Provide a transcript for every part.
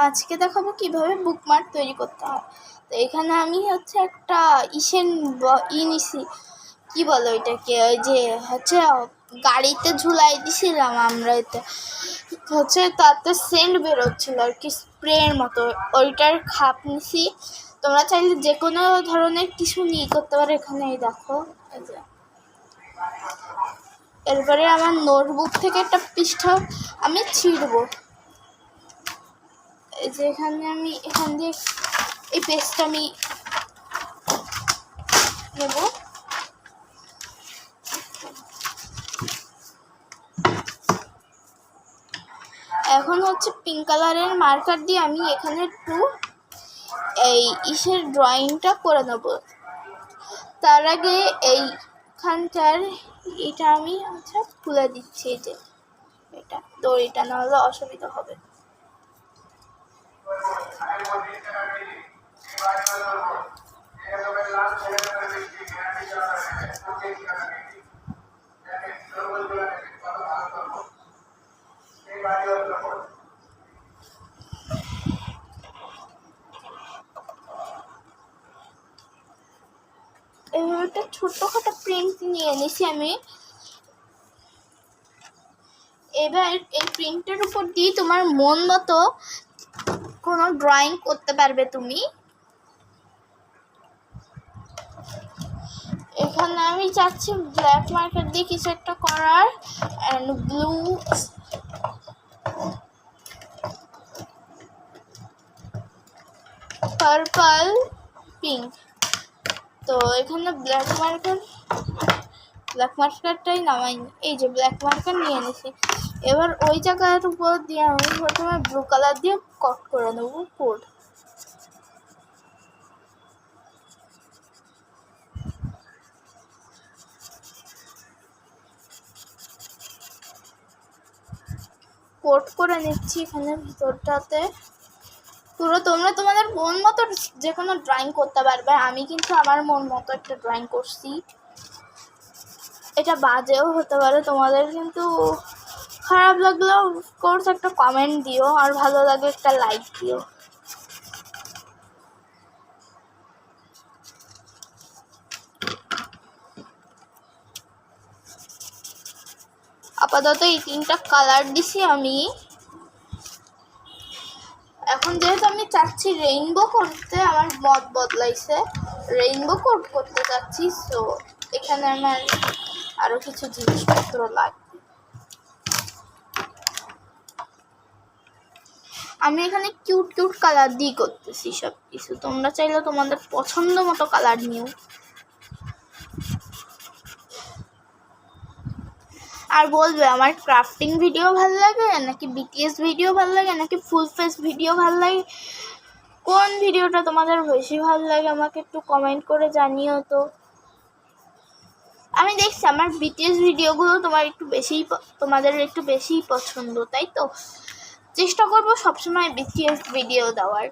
আজকে দেখাবো কিভাবে বুকমার্ক তৈরি করতে হয়। তো এখানে আমি হচ্ছে একটা নিছি, কি বলো এটাকে, ওই যে হচ্ছে গাড়িতে ঝুলাই দিছিলাম আমরা, এতে হচ্ছে তাতে সেন্ট বেরোচ্ছিল আর কি, স্প্রের মতো, ওইটার খাপ নিছি। তোমরা চাইলে যে কোনো ধরনের কিছু নিয়ে করতে পারো। এখানে এই দেখো, এই যে এরপরে আমার নোটবুক থেকে একটা পৃষ্ঠা আমি ছিঁড়বো। এই যে এখানে আমি এখান দিয়ে এই পেজটা আমি নেব। এখন হচ্ছে পিঙ্ক কালারের মার্কার দিয়ে আমি এখানে একটু এই ড্রয়িংটা করে নেব। তার আগে এইখানটার এটা আমি হচ্ছে খুলে দিচ্ছি, এই যে এটা দড়িটা, না হলে অসুবিধা হবে। এভাবে একটা ছোট্টখাটো প্রিন্ট নিয়ে নিছি আমি। এবার এই প্রিন্টের উপর দিয়ে তোমার মন মতো কোনো ড্রয়িং করতে পারবে তুমি। এখানে আমি চাচ্ছি ব্ল্যাক মার্কার দিয়ে কিছু একটা করার, অ্যান্ড ব্লু, পার্পল, পিঙ্ক। তো এখানে ব্ল্যাক মার্কারটাই নামাইনি, এই যে ব্ল্যাক মার্কার নিয়ে নিছি। এবার ওই জায়গার উপর দিয়ে আমি প্রথমে ব্লু কালার দিয়ে কট করে নেবো কোড। কোট করে নিচ্ছি এখানে ভিতরটাতে পুরো। তোমরা তোমাদের মন মতো যে কোনো ড্রয়িং করতে পারবে। আমি কিন্তু আমার মন মতো একটা ড্রয়িং করছি। এটা বাজেও হতে পারে, তোমাদের কিন্তু খারাপ লাগলেও কোর্স একটা কমেন্ট দিও, আর ভালো লাগে একটা লাইক দিও। আপাতত এই 3টা কালার দিছি আমি। এখন যেহেতু আমি চাচ্ছি রেইনবো করতে, আমার মত বদলাইছে, রেইনবো কোড করতে চাচ্ছি। সো এখানে আমার আরো কিছু জিনিসপত্র লাগবে। আমি এখানে কিউট কালার দিয়ে করতেছি সব কিছু। তোমরা চাইলে তোমাদের পছন্দ মতো কালার নিও। আর বলবে আমার ক্রাফটিং ভিডিও ভালো লাগে নাকি বিটিএস ভিডিও ভালো লাগে নাকি ফুল ফেস ভিডিও ভালো লাগে, কোন ভিডিওটা তোমাদের বেশি ভালো লাগে আমাকে একটু কমেন্ট করে জানিও। তো আমি দেখছি আমার বিটিএস ভিডিওগুলো তোমাদের একটু বেশিই পছন্দ, তাই তো চেষ্টা করবো সবসময় বিটিএস ভিডিও দেওয়ার।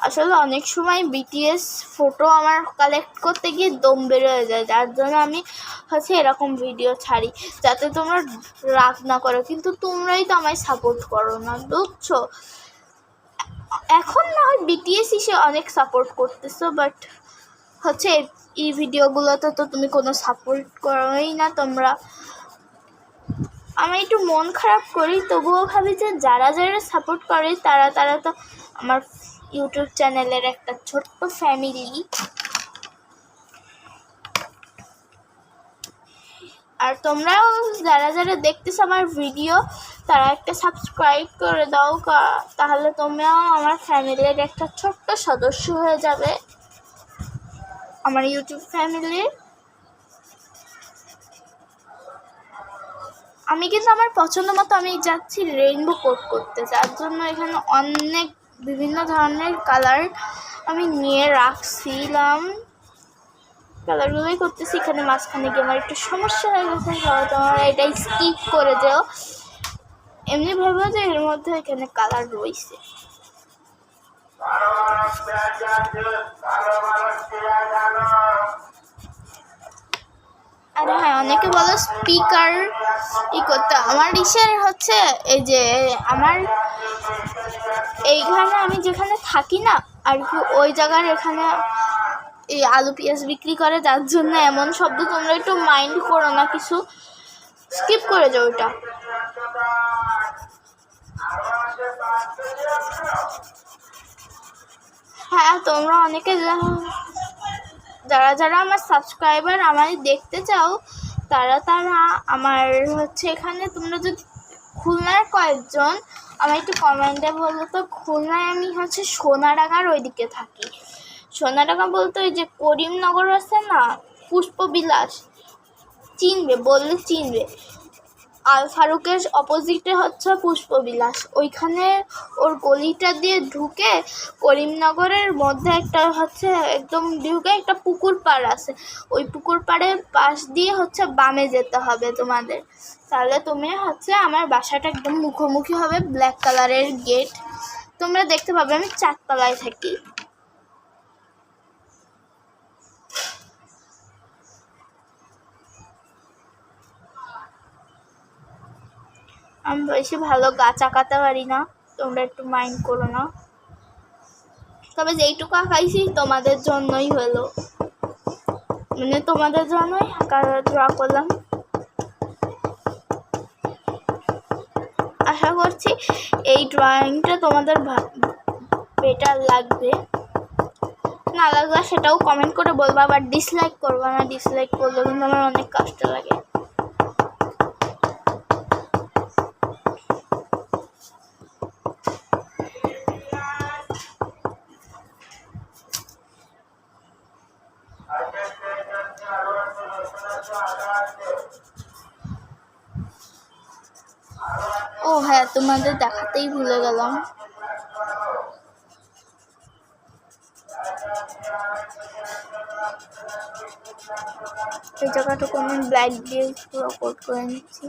আসলে অনেক সময় বিটিএস ফটো আমার কালেক্ট করতে গিয়ে দম বেরোয় যায়, যার জন্য আমি হচ্ছে এরকম ভিডিও ছাড়ি, যাতে তোমরা রাগ না করো। কিন্তু তোমরাই তো আমায় সাপোর্ট করো না, বুঝছো? এখন না হয় বিটিএস এসে অনেক সাপোর্ট করতেছো, বাট হচ্ছে এই ভিডিওগুলোতে তো তুমি কোনো সাপোর্ট করোই না তোমরা। আমি একটু মন খারাপ করি, তবুও ভাবি যে যারা সাপোর্ট করে তারা তো আমার ইউটিউব চ্যানেলের একটা ছোট্ট ফ্যামিলি। আর তোমরাও যারা দেখতেছো আমার ভিডিও, তারা একটা সাবস্ক্রাইব করে দাও, তাহলে তোমরাও আমার ফ্যামিলির একটা ছোট্ট সদস্য হয়ে যাবে, আমার ইউটিউব ফ্যামিলির। আমি কিন্তু আমার পছন্দ মতো আমি যাচ্ছি রেইনবো কোড করতে, যার জন্য এখানে অনেক বিভিন্ন ধরনের কালার আমি নিয়ে রাখছিলাম, কালারগুলোই করতেছি। এখানে মাঝখানে গিয়ে আমার একটু সমস্যা হয়ে গেছে, তোমরা এটাই স্কিপ করে যাও। এমনি ভাবো যে এর মধ্যে এখানে কালার রয়েছে। আরে হ্যাঁ, অনেকে বলো স্পিকার করতে। আমার ইসের হচ্ছে এই যে আমার এইখানে আমি যেখানে থাকি না আর কি, ওই জায়গার এখানে এই আলু পেঁয়াজ বিক্রি করে, যার জন্য এমন শব্দ। তোমরা একটু মাইন্ড করো না, কিছু স্কিপ করে যাও ওটা। হ্যাঁ, তোমরা অনেকে যারা যারা আমার সাবস্ক্রাইবার আমায় দেখতে চাও, তারা আমার হচ্ছে এখানে, তোমরা যদি খুলনার কয়েকজন আমার একটু কমেন্টে বলো তো। খুলনায় আমি হচ্ছে সোনাডাঙ্গার ওইদিকে থাকি। সোনাডাঙ্গা বলতে ওই যে করিমনগর আছে না, পুষ্পবিলাস, চিনবে, বললে চিনবে। আল ফারুকের অপোজিটে হচ্ছে পুষ্পবিলাস, ওইখানে ওর গলিটা দিয়ে ঢুকে করিমনগরের মধ্যে একটা হচ্ছে একদম ঢুকে একটা পুকুর পাড় আছে। ওই পুকুর পাড়ের পাশ দিয়ে হচ্ছে বামে যেতে হবে তোমাদের। তাহলে তুমি হচ্ছে আমার বাসাটা একদম মুখোমুখি হবে, ব্ল্যাক কালারের গেট তোমরা দেখতে পাবে। আমি 4 তলায় থাকি। আমি বেশি ভালো গাছ আঁকাতে পারি না, তোমরা একটু মাইন্ড করো না। তবে যেইটুকু আঁকাইছি তোমাদের জন্যই হলো, মানে তোমাদের জন্যই ড্র করলাম। আশা করছি এই ড্রয়িংটা তোমাদের বেটার লাগবে। না লাগলে সেটাও কমেন্ট করে বলবা, আবার ডিসলাইক করবা না। ডিসলাইক করলে কিন্তু আমার অনেক কষ্ট লাগে। ও হ্যাঁ, তোমাদের দেখাতেই ভুলে গেলাম। এই জায়গাটুকু আমি ব্ল্যাক দিয়ে পুরো কোট করে নিচ্ছি।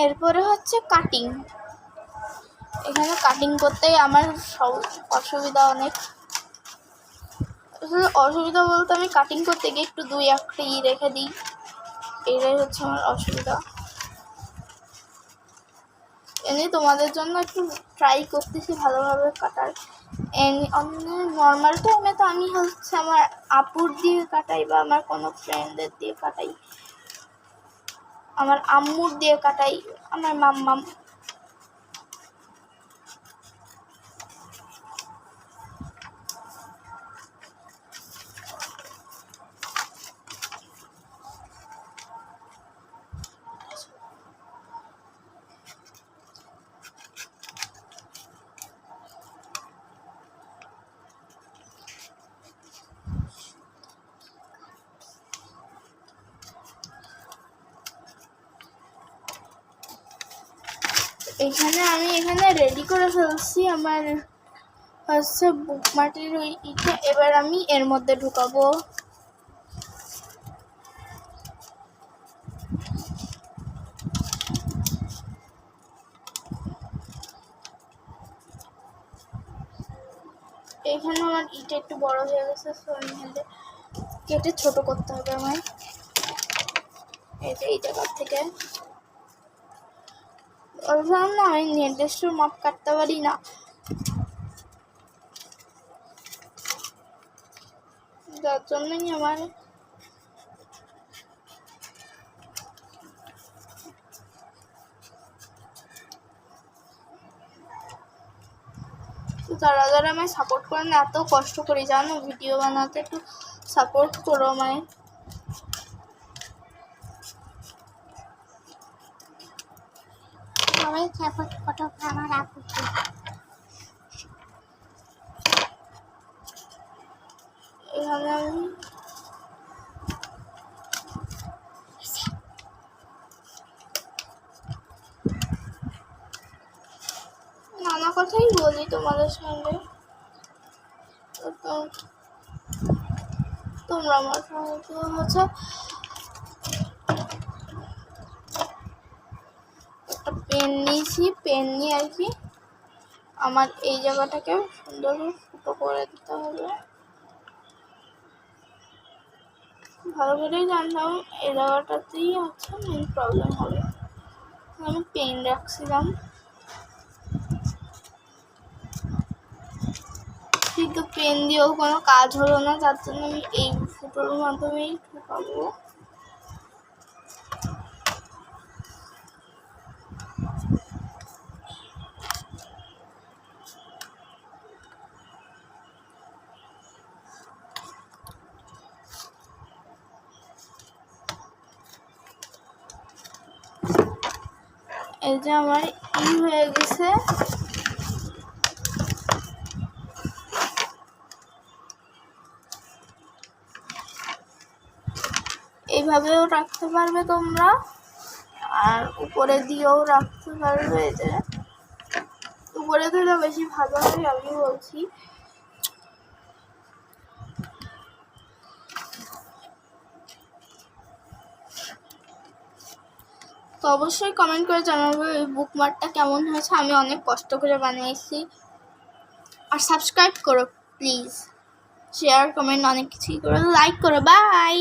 এরপরে হচ্ছে কাটিং। এখানে কাটিং করতেই আমার অসুবিধা অনেক। অসুবিধা বলতে আমি কাটিং করতে গিয়ে একটু 2-1টা রেখে দিই, এটাই হচ্ছে আমার অসুবিধা। এমনি তোমাদের জন্য একটু ট্রাই করতেছি ভালোভাবে কাটার। নর্মাল টাইমে তো আমি হচ্ছে আমার আপুর দিয়ে কাটাই বা আমার কোনো ফ্রেন্ডদের দিয়ে কাটাই, আমার আম্মুর দিয়ে কাটাই, আমার মাম্মাম। এখানে রেডি করে ফেলছি আমার হচ্ছে বুকমার্কের ওই ইটা। এবার আমি এর মধ্যে ঢুকাবো। এখানে আমার ইটা একটু বড় হয়ে গেছে, কেটে ছোট করতে হবে আমার। এই জায়গা থেকে না আমি নির্দিষ্ট মাপ কাটতে পারি না, যার জন্যই আমার যারা যারা আমায় সাপোর্ট করেন, এত কষ্ট করি জানো ভিডিও বানাতে, একটু সাপোর্ট করো আমায়। সবাই সাপোর্ট করো আমার আপুকে। এখানে আমি নানা কথাই বলি তোমাদের সঙ্গে, তোমরা আমার সঙ্গে হচ্ছে একটা পেন নিয়েছি। পেন নিয়ে আর কি আমার এই জায়গাটাকে সুন্দর ছোটো করে দিতে হবে। ভালো করেই জানতাম এই জায়গাটাতেই হচ্ছে মেন প্রবলেম হবে। আমি পেন রাখছিলাম, কিন্তু পেন দিয়েও কোনো কাজ হলো না, যার জন্য আমি এই ফুটোর মাধ্যমেই ঢুকাবো। এই যে আমার হয়ে গেছে। এইভাবেও রাখতে পারবে তোমরা, আর উপরে দিয়েও রাখতে পারবে। এই যে উপরে দিলে বেশি ভালো হয় আমি বলছি। তো অবশ্যই কমেন্ট করে জানাবো এই বুকমার্কটা কেমন হয়েছে। আমি অনেক কষ্ট করে বানিয়েছি। আর সাবস্ক্রাইব করো প্লিজ, শেয়ার কমেন্ট অনেক কিছুই করো, লাইক করো। বাই।